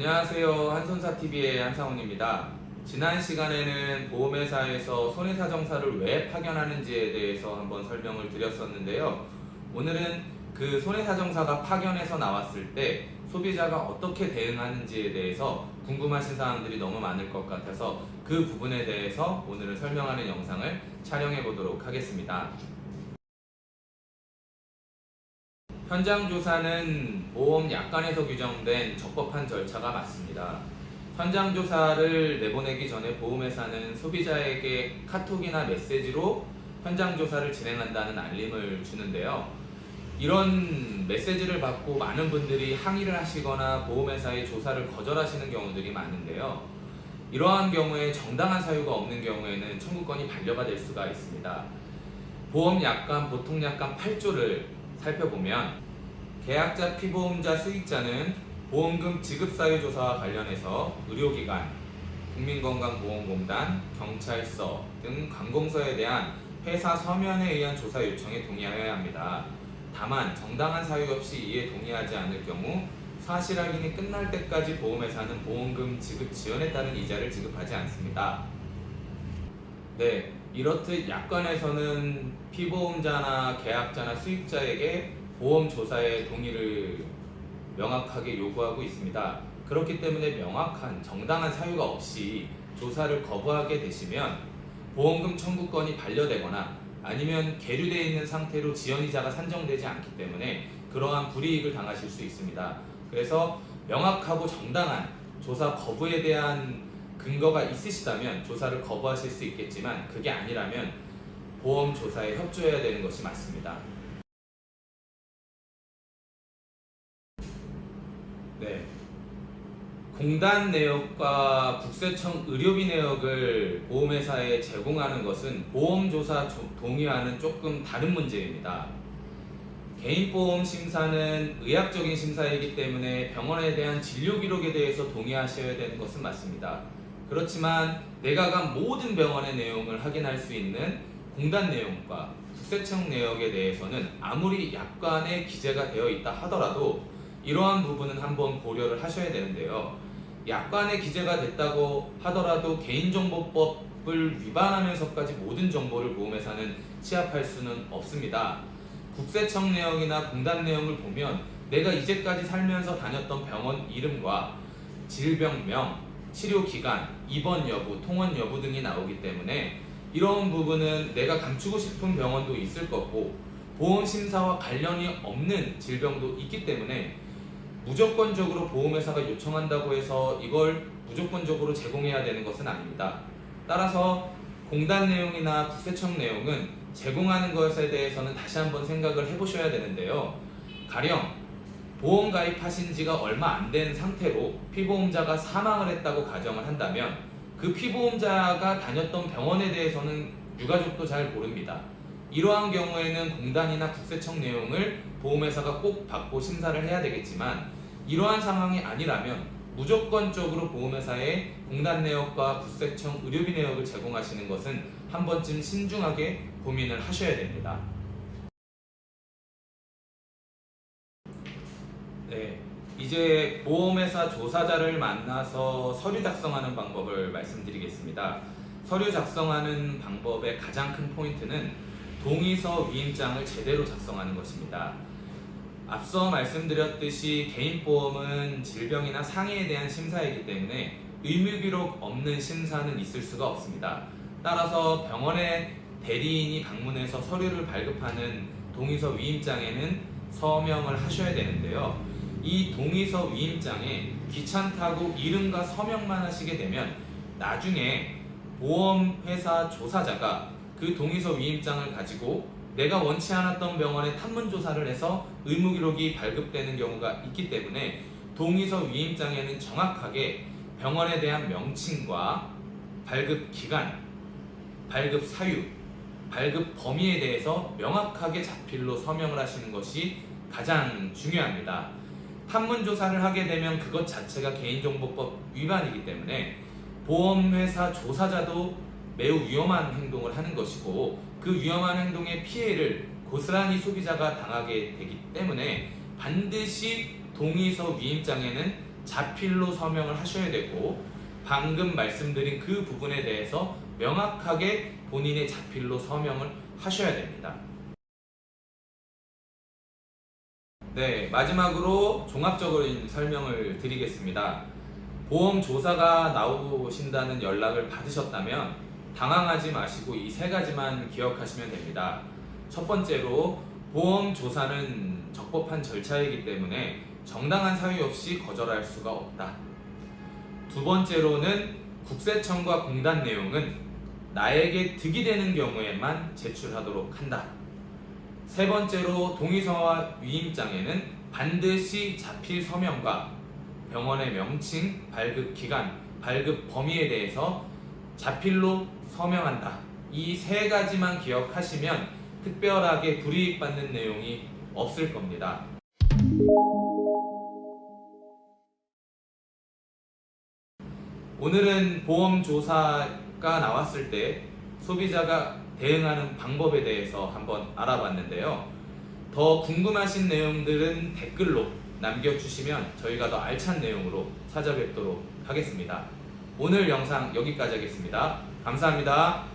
안녕하세요. 한손사TV의 한상훈입니다. 지난 시간에는 보험회사에서 손해사정사를 왜 파견하는지에 대해서 한번 설명을 드렸었는데요. 오늘은 그 손해사정사가 파견해서 나왔을 때 소비자가 어떻게 대응하는지에 대해서 궁금하신 사항들이 너무 많을 것 같아서 그 부분에 대해서 오늘은 설명하는 영상을 촬영해 보도록 하겠습니다. 현장조사는 보험약관에서 규정된 적법한 절차가 맞습니다. 현장조사를 내보내기 전에 보험회사는 소비자에게 카톡이나 메시지로 현장조사를 진행한다는 알림을 주는데요. 이런 메시지를 받고 많은 분들이 항의를 하시거나 보험회사의 조사를 거절하시는 경우들이 많은데요. 이러한 경우에 정당한 사유가 없는 경우에는 청구권이 반려가 될 수가 있습니다. 보험약관 보통약관 8조를 살펴보면 계약자, 피보험자, 수익자는 보험금 지급사유조사와 관련해서 의료기관, 국민건강보험공단, 경찰서 등 관공서에 대한 회사 서면에 의한 조사 요청에 동의하여야 합니다. 다만 정당한 사유 없이 이에 동의하지 않을 경우 사실 확인이 끝날 때까지 보험회사는 보험금 지급 지연에 따른 이자를 지급하지 않습니다. 네, 이렇듯 약관에서는 피보험자나 계약자나 수익자에게 보험 조사의 동의를 명확하게 요구하고 있습니다. 그렇기 때문에 명확한 정당한 사유가 없이 조사를 거부하게 되시면 보험금 청구권이 반려되거나 아니면 계류되어 있는 상태로 지연이자가 산정되지 않기 때문에 그러한 불이익을 당하실 수 있습니다. 그래서 명확하고 정당한 조사 거부에 대한 근거가 있으시다면 조사를 거부하실 수 있겠지만 그게 아니라면 보험 조사에 협조해야 되는 것이 맞습니다. 네. 공단 내역과 국세청 의료비 내역을 보험회사에 제공하는 것은 보험조사 동의와는 조금 다른 문제입니다. 개인보험 심사는 의학적인 심사이기 때문에 병원에 대한 진료 기록에 대해서 동의하셔야 되는 것은 맞습니다. 그렇지만 내가 간 모든 병원의 내용을 확인할 수 있는 공단 내용과 국세청 내역에 대해서는 아무리 약관에 기재가 되어 있다 하더라도 이러한 부분은 한번 고려를 하셔야 되는데요. 약관에 기재가 됐다고 하더라도 개인정보법을 위반하면서까지 모든 정보를 보험회사는 취합할 수는 없습니다. 국세청 내용이나 공단 내용을 보면 내가 이제까지 살면서 다녔던 병원 이름과 질병명, 치료기간, 입원 여부, 통원 여부 등이 나오기 때문에 이런 부분은 내가 감추고 싶은 병원도 있을 거고 보험심사와 관련이 없는 질병도 있기 때문에 무조건적으로 보험회사가 요청한다고 해서 이걸 무조건적으로 제공해야 되는 것은 아닙니다. 따라서 공단 내용이나 국세청 내용은 제공하는 것에 대해서는 다시 한번 생각을 해보셔야 되는데요. 가령 보험 가입하신 지가 얼마 안 된 상태로 피보험자가 사망을 했다고 가정을 한다면 그 피보험자가 다녔던 병원에 대해서는 유가족도 잘 모릅니다. 이러한 경우에는 공단이나 국세청 내용을 보험회사가 꼭 받고 심사를 해야 되겠지만 이러한 상황이 아니라면 무조건적으로 보험회사에 공단 내역과 국세청 의료비 내역을 제공하시는 것은 한 번쯤 신중하게 고민을 하셔야 됩니다. 네, 이제 보험회사 조사자를 만나서 서류 작성하는 방법을 말씀드리겠습니다. 서류 작성하는 방법의 가장 큰 포인트는 동의서 위임장을 제대로 작성하는 것입니다. 앞서 말씀드렸듯이 개인보험은 질병이나 상해에 대한 심사이기 때문에 의무기록 없는 심사는 있을 수가 없습니다. 따라서 병원에 대리인이 방문해서 서류를 발급하는 동의서 위임장에는 서명을 하셔야 되는데요. 이 동의서 위임장에 귀찮다고 이름과 서명만 하시게 되면 나중에 보험회사 조사자가 그 동의서 위임장을 가지고 내가 원치 않았던 병원에 탐문조사를 해서 의무기록이 발급되는 경우가 있기 때문에 동의서 위임장에는 정확하게 병원에 대한 명칭과 발급 기간, 발급 사유, 발급 범위에 대해서 명확하게 자필로 서명을 하시는 것이 가장 중요합니다. 탐문조사를 하게 되면 그것 자체가 개인정보법 위반이기 때문에 보험회사 조사자도 매우 위험한 행동을 하는 것이고 그 위험한 행동의 피해를 고스란히 소비자가 당하게 되기 때문에 반드시 동의서 위임장에는 자필로 서명을 하셔야 되고, 방금 말씀드린 그 부분에 대해서 명확하게 본인의 자필로 서명을 하셔야 됩니다. 네, 마지막으로 종합적인 설명을 드리겠습니다. 보험조사가 나오신다는 연락을 받으셨다면 당황하지 마시고 이 세 가지만 기억하시면 됩니다. 첫 번째로, 보험조사는 적법한 절차이기 때문에 정당한 사유 없이 거절할 수가 없다. 두 번째로는, 국세청과 공단 내용은 나에게 득이 되는 경우에만 제출하도록 한다. 세 번째로, 동의서와 위임장에는 반드시 자필 서명과 병원의 명칭, 발급 기간, 발급 범위에 대해서 자필로 서명한다. 이 세 가지만 기억하시면 특별하게 불이익 받는 내용이 없을 겁니다. 오늘은 보험조사가 나왔을 때 소비자가 대응하는 방법에 대해서 한번 알아봤는데요. 더 궁금하신 내용들은 댓글로 남겨주시면 저희가 더 알찬 내용으로 찾아뵙도록 하겠습니다. 오늘 영상 여기까지 하겠습니다. 감사합니다.